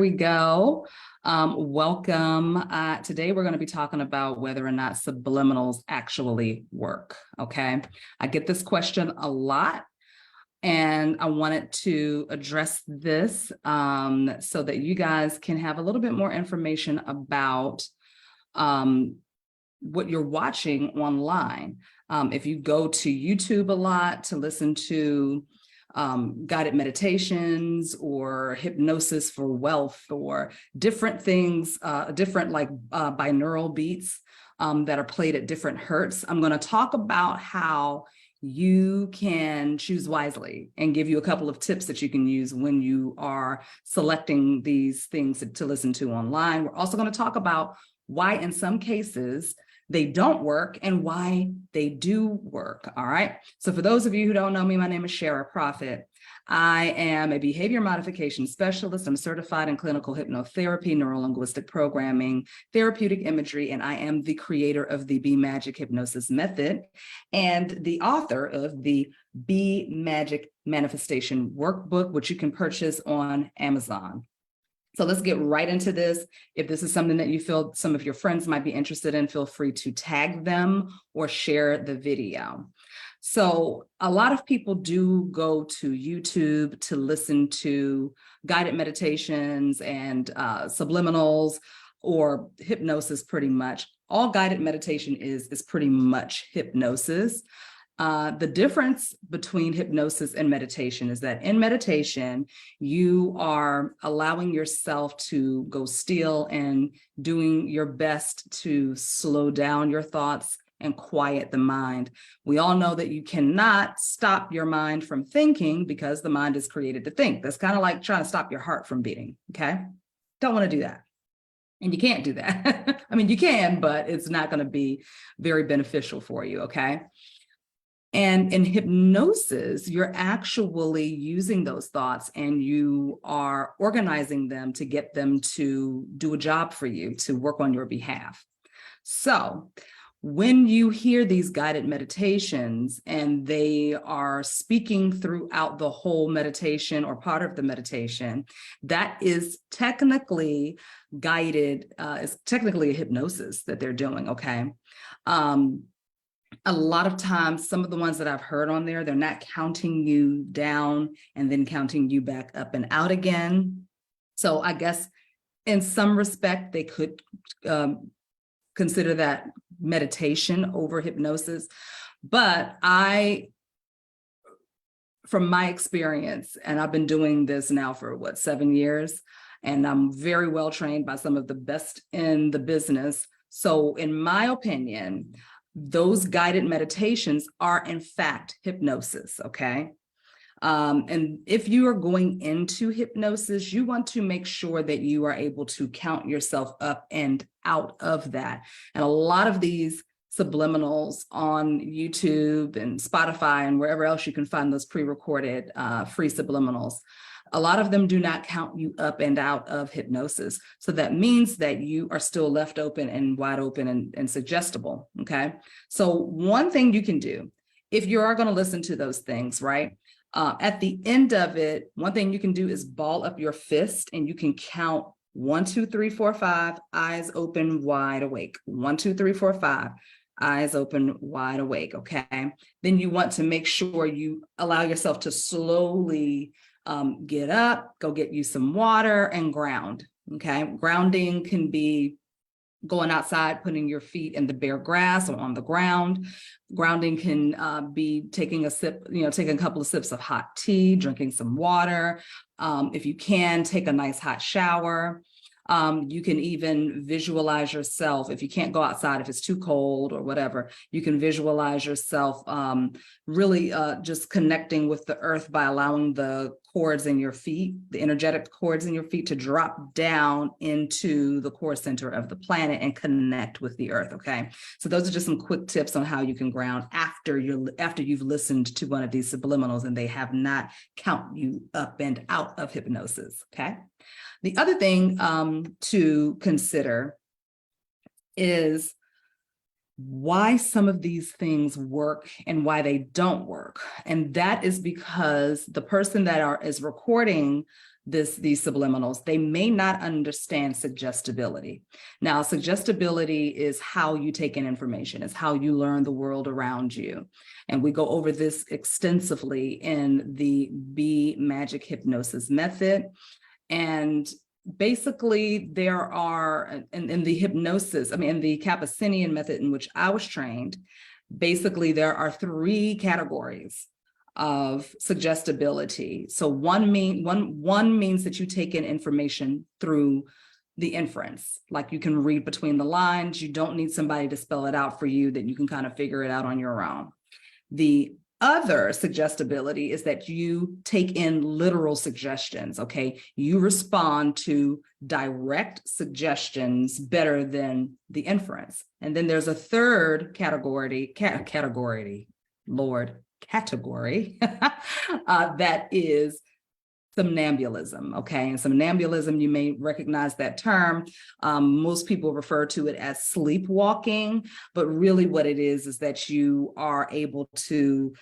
We go. Welcome. Today we're going to be talking about whether or not subliminals actually work. Okay. I get this question a lot, and I wanted to address this so that you guys can have a little bit more information about what you're watching online. If you go to YouTube a lot to listen to guided meditations or hypnosis for wealth or different things, different like binaural beats that are played at different hertz. I'm going to talk about how you can choose wisely and give you a couple of tips that you can use when you are selecting these things to listen to online. We're also going to talk about why in some cases they don't work and why they do work. All right. So for those of you who don't know me, my name is Shara Prophet. I am a behavior modification specialist. I'm certified in clinical hypnotherapy, neuro-linguistic programming, therapeutic imagery, and I am the creator of the Be Magic Hypnosis Method and the author of the Be Magic Manifestation Workbook, which you can purchase on Amazon. So let's get right into this. If this is something that you feel some of your friends might be interested in, feel free to tag them or share the video. So a lot of people do go to YouTube to listen to guided meditations and subliminals or hypnosis pretty much. All guided meditation is pretty much hypnosis. The difference between hypnosis and meditation is that in meditation, you are allowing yourself to go still and doing your best to slow down your thoughts and quiet the mind. We all know that you cannot stop your mind from thinking because the mind is created to think. That's kind of like trying to stop your heart from beating, okay? Don't want to do that. And you can't do that. I mean, you can, but it's not going to be very beneficial for you, okay? And in hypnosis, you're actually using those thoughts and you are organizing them to get them to do a job for you, to work on your behalf. So when you hear these guided meditations and they are speaking throughout the whole meditation or part of the meditation, that is technically guided, it's technically a hypnosis that they're doing, okay? A lot of times, some of the ones that I've heard on there, they're not counting you down and then counting you back up and out again. So I guess in some respect, they could consider that meditation over hypnosis. But from my experience, and I've been doing this now for 7 years, and I'm very well trained by some of the best in the business. So in my opinion, those guided meditations are in fact hypnosis, okay? And if you are going into hypnosis, you want to make sure that you are able to count yourself up and out of that. And a lot of these subliminals on YouTube and Spotify and wherever else you can find those pre-recorded free subliminals, a lot of them do not count you up and out of hypnosis. So that means that you are still left open and wide open and suggestible, okay? So one thing you can do, if you are gonna listen to those things, right? At the end of it, one thing you can do is ball up your fist and you can count 1, 2, 3, 4, 5, eyes open, wide awake. 1, 2, 3, 4, 5. Eyes open, wide awake, okay? Then you want to make sure you allow yourself to slowly get up, go get you some water and ground, okay? Grounding can be going outside, putting your feet in the bare grass or on the ground. Grounding can be taking a sip, taking a couple of sips of hot tea, drinking some water. If you can, take a nice hot shower. You can even visualize yourself. If you can't go outside, if it's too cold or whatever, you can visualize yourself really just connecting with the earth by allowing the cords in your feet, the energetic cords in your feet, to drop down into the core center of the planet and connect with the earth, okay? So those are just some quick tips on how you can ground after you've listened to one of these subliminals and they have not count you up and out of hypnosis, okay? The other thing to consider is why some of these things work and why they don't work. And that is because the person that is recording these subliminals, they may not understand suggestibility. Now, suggestibility is how you take in information, it's how you learn the world around you. And we go over this extensively in the Be Magic Hypnosis method. And basically there are, in the hypnosis, in the Kappa-Cinnamon method in which I was trained, basically there are 3 categories of suggestibility. So one means that you take in information through the inference, like you can read between the lines. You don't need somebody to spell it out for you, that you can kind of figure it out on your own. The other suggestibility is that you take in literal suggestions, okay? You respond to direct suggestions better than the inference. And then there's a third category, that is somnambulism, okay? And somnambulism, you may recognize that term. Most people refer to it as sleepwalking, but really what it is that you are able to,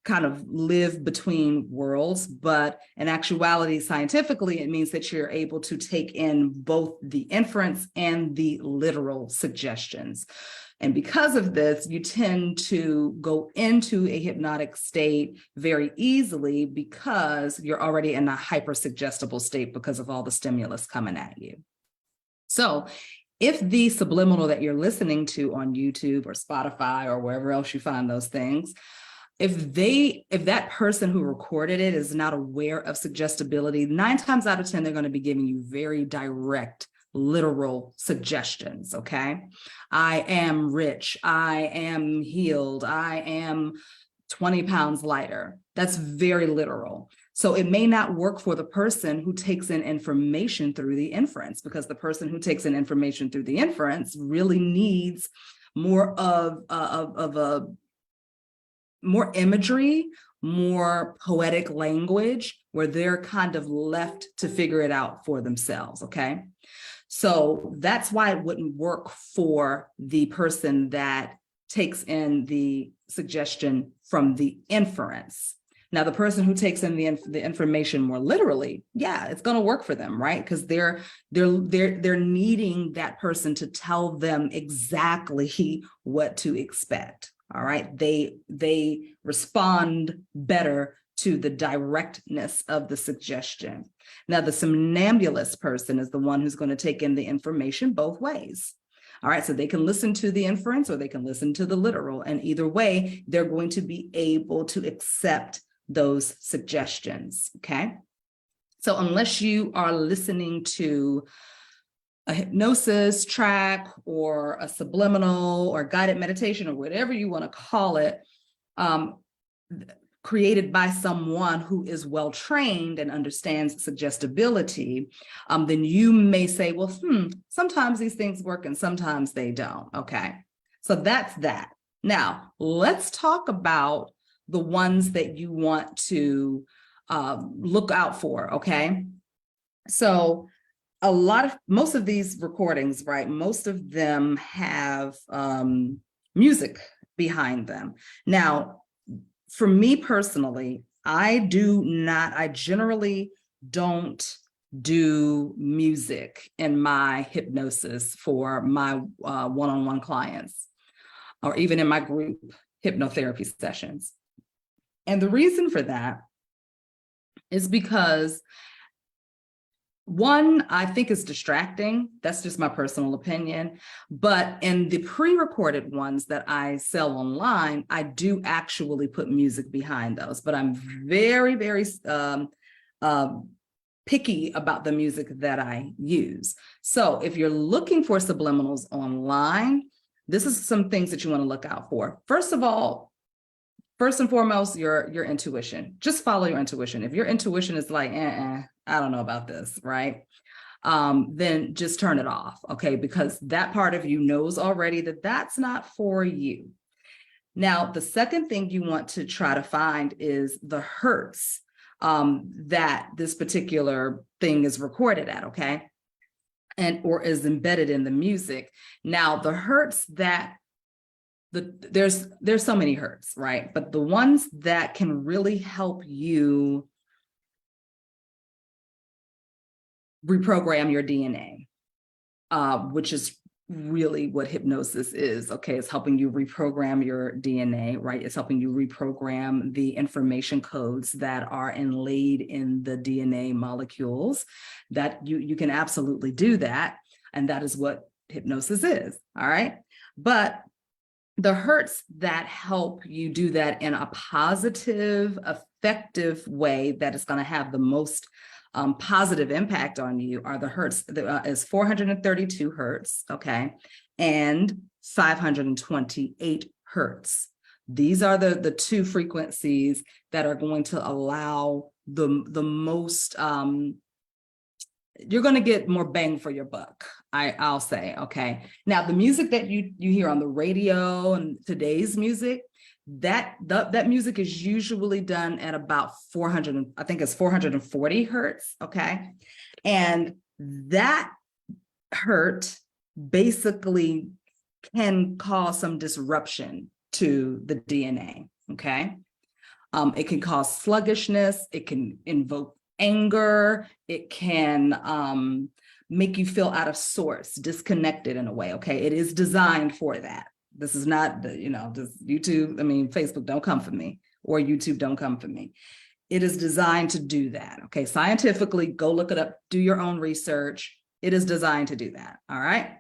kind of live between worlds, but in actuality, scientifically, it means that you're able to take in both the inference and the literal suggestions. And because of this, you tend to go into a hypnotic state very easily because you're already in a hypersuggestible state because of all the stimulus coming at you. So if the subliminal that you're listening to on YouTube or Spotify or wherever else you find those things, if that person who recorded it is not aware of suggestibility, 9 times out of 10, they're going to be giving you very direct, literal suggestions, okay? I am rich, I am healed, I am 20 pounds lighter. That's very literal. So it may not work for the person who takes in information through the inference, because the person who takes in information through the inference really needs more of more imagery, more poetic language, where they're kind of left to figure it out for themselves, okay? So that's why it wouldn't work for the person that takes in the suggestion from the inference. Now, the person who takes in the information more literally, yeah, it's going to work for them, right? Because they're needing that person to tell them exactly what to expect. All right, they respond better to the directness of the suggestion. Now, the somnambulist person is the one who's going to take in the information both ways. All right, so they can listen to the inference or they can listen to the literal, and either way, they're going to be able to accept those suggestions, okay? So unless you are listening to a hypnosis track or a subliminal or guided meditation or whatever you want to call it, created by someone who is well trained and understands suggestibility, then you may say, well, sometimes these things work and sometimes they don't. Okay, so that's that. Now, let's talk about the ones that you want to look out for. Okay, so most of these recordings, right, most of them have music behind them. Now, for me personally, I generally don't do music in my hypnosis for my one-on-one clients, or even in my group hypnotherapy sessions. And the reason for that is because, one, I think it's distracting. That's just my personal opinion. But in the pre-recorded ones that I sell online, I do actually put music behind those. But I'm very, very picky about the music that I use. So if you're looking for subliminals online, this is some things that you want to look out for. First of all, first and foremost, your intuition. Just follow your intuition. If your intuition is like, I don't know about this, right? Then just turn it off, okay? Because that part of you knows already that that's not for you. Now, the second thing you want to try to find is the hertz that this particular thing is recorded at, okay? Or is embedded in the music. Now, the hertz that there's so many hertz, right? But the ones that can really help you reprogram your DNA, which is really what hypnosis is. Okay, it's helping you reprogram your DNA, right? It's helping you reprogram the information codes that are inlaid in the DNA molecules. That you can absolutely do that, and that is what hypnosis is. All right, but the hertz that help you do that in a positive, effective way that is going to have the most positive impact on you are the hertz is 432 hertz, okay, and 528 hertz. These are the two frequencies that are going to allow the most, you're going to get more bang for your buck, I'll say, okay. Now, the music that you hear on the radio and today's music, that music is usually done at about 400, I think it's 440 hertz, okay? And that hertz basically can cause some disruption to the DNA, okay? It can cause sluggishness, it can invoke anger, it can make you feel out of sorts, disconnected in a way, okay? It is designed for that. This is not, just YouTube, Facebook don't come for me, or YouTube don't come for me. It is designed to do that, okay? Scientifically, go look it up, do your own research. It is designed to do that, all right?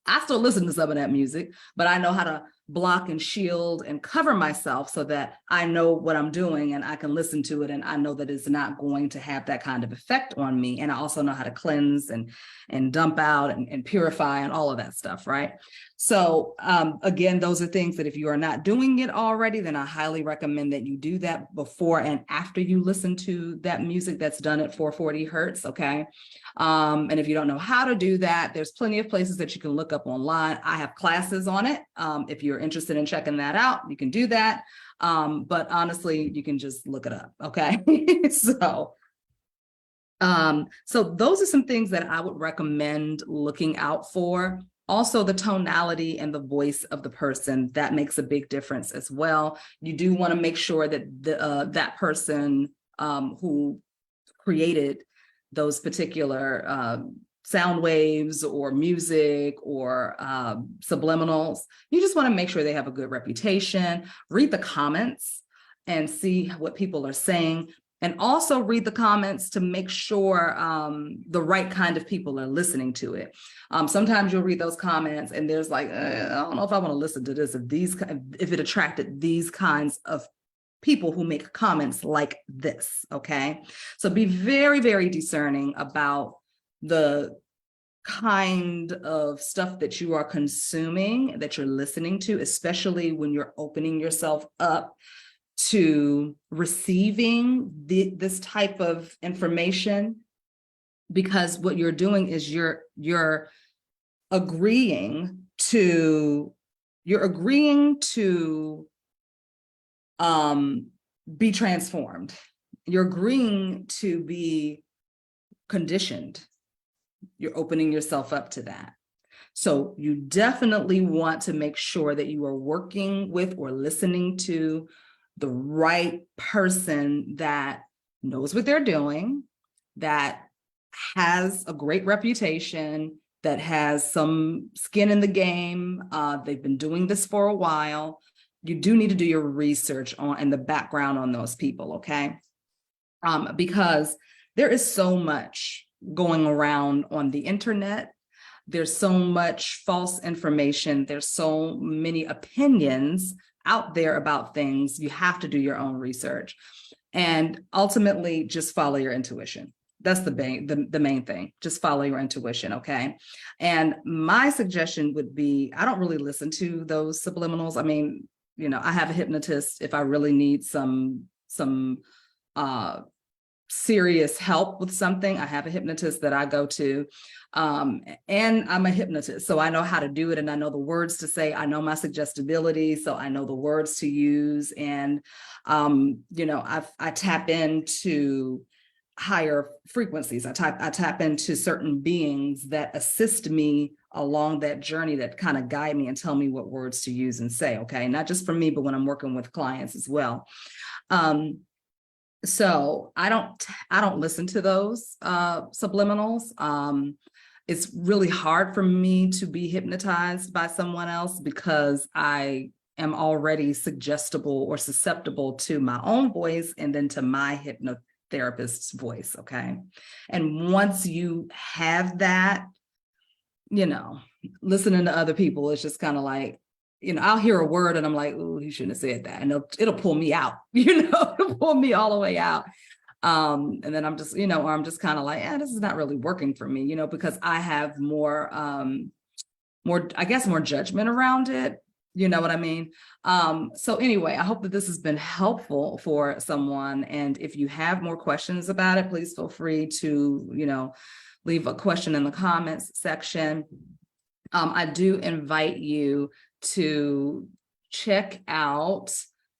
I still listen to some of that music, but I know how to block and shield and cover myself so that I know what I'm doing and I can listen to it and I know that it's not going to have that kind of effect on me. And I also know how to cleanse and dump out and purify and all of that stuff, right? So again, those are things that if you are not doing it already, then I highly recommend that you do that before and after you listen to that music that's done at 440 hertz, okay? And if you don't know how to do that, there's plenty of places that you can look up online. I have classes on it. If you're interested in checking that out, you can do that. But honestly, you can just look it up, okay? So those are some things that I would recommend looking out for. Also, the tonality and the voice of the person, that makes a big difference as well. You do want to make sure that that person who created those particular sound waves or music or subliminals, you just want to make sure they have a good reputation. Read the comments and see what people are saying. And also read the comments to make sure the right kind of people are listening to it. Sometimes you'll read those comments and there's like, I don't know if I want to listen to this, if it attracted these kinds of people who make comments like this, okay? So be very, very discerning about the kind of stuff that you are consuming, that you're listening to, especially when you're opening yourself up to receiving this type of information, because what you're doing is you're agreeing to be transformed. You're agreeing to be conditioned. You're opening yourself up to that. So you definitely want to make sure that you are working with or listening to the right person that knows what they're doing, that has a great reputation, that has some skin in the game. They've been doing this for a while. You do need to do your research on and the background on those people, okay? Because there is so much going around on the internet. There's so much false information. There's so many opinions out there about things. You have to do your own research and ultimately just follow your intuition. That's the main thing. Just follow your intuition, okay? And my suggestion would be, I don't really listen to those subliminals. I have a hypnotist if I really need some serious help with something. I have a hypnotist that I go to, and I'm a hypnotist, so I know how to do it and I know the words to say. I know my suggestibility, so I know the words to use, and I tap into higher frequencies. I tap into certain beings that assist me along that journey, that kind of guide me and tell me what words to use and say, okay? Not just for me, but when I'm working with clients as well. So I don't listen to those subliminals. It's really hard for me to be hypnotized by someone else because I am already suggestible or susceptible to my own voice and then to my hypnotherapist's voice. Okay. And once you have that, you know, listening to other people, it's just kind of like, you know, I'll hear a word and I'm like, oh, he shouldn't have said that. And it'll pull me out, you know, it'll pull me all the way out. And then I'm just, you know, or I'm just kind of like, this is not really working for me, you know, because I have more, I guess, more judgment around it. You know what I mean? So anyway, I hope that this has been helpful for someone. And if you have more questions about it, please feel free to, you know, leave a question in the comments section. I do invite you to check out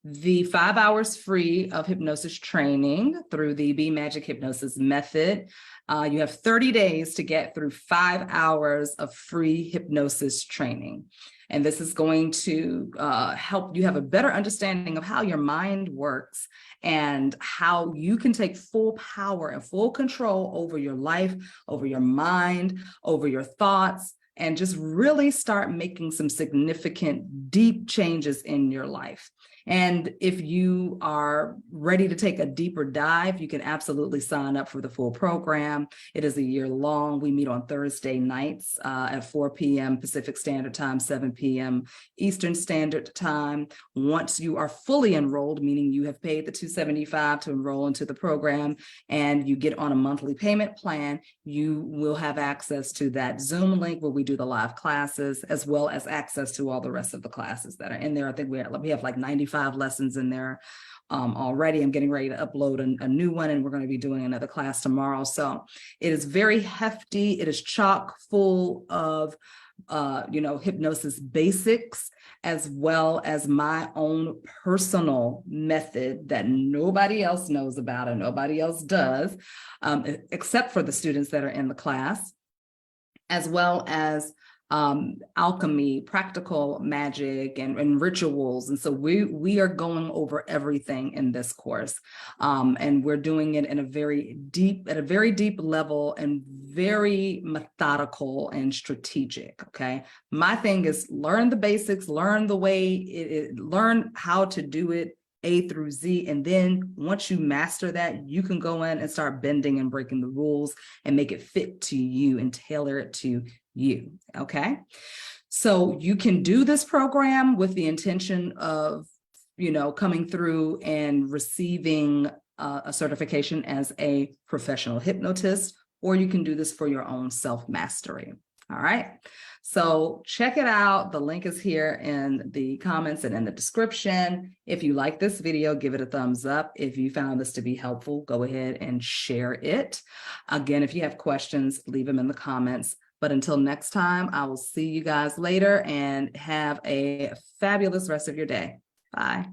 the 5 hours free of hypnosis training through the Be Magic Hypnosis method. You have 30 days to get through 5 hours of free hypnosis training. And this is going to help you have a better understanding of how your mind works and how you can take full power and full control over your life, over your mind, over your thoughts, and just really start making some significant, deep changes in your life. And if you are ready to take a deeper dive, you can absolutely sign up for the full program. It is a year long. We meet on Thursday nights at 4 p.m. Pacific Standard Time, 7 p.m. Eastern Standard Time. Once you are fully enrolled, meaning you have paid the $275 to enroll into the program and you get on a monthly payment plan, you will have access to that Zoom link where we do the live classes, as well as access to all the rest of the classes that are in there. I think we have like 95 lessons in there already. I'm getting ready to upload a new one, and we're going to be doing another class tomorrow. So it is very hefty. It is chock full of you know, hypnosis basics, as well as my own personal method that nobody else knows about and nobody else does, except for the students that are in the class, as well as alchemy, practical magic, and rituals. And so we are going over everything in this course. And we're doing it in at a very deep level and very methodical and strategic. Okay. My thing is learn the basics, learn the way learn how to do it A through Z. And then once you master that, you can go in and start bending and breaking the rules and make it fit to you and tailor it to you. Okay. So you can do this program with the intention of, you know, coming through and receiving a certification as a professional hypnotist, or you can do this for your own self-mastery. All right. So check it out. The link is here in the comments and in the description. If you like this video, give it a thumbs up. If you found this to be helpful, go ahead and share it. Again, if you have questions, leave them in the comments. But until next time, I will see you guys later and have a fabulous rest of your day. Bye.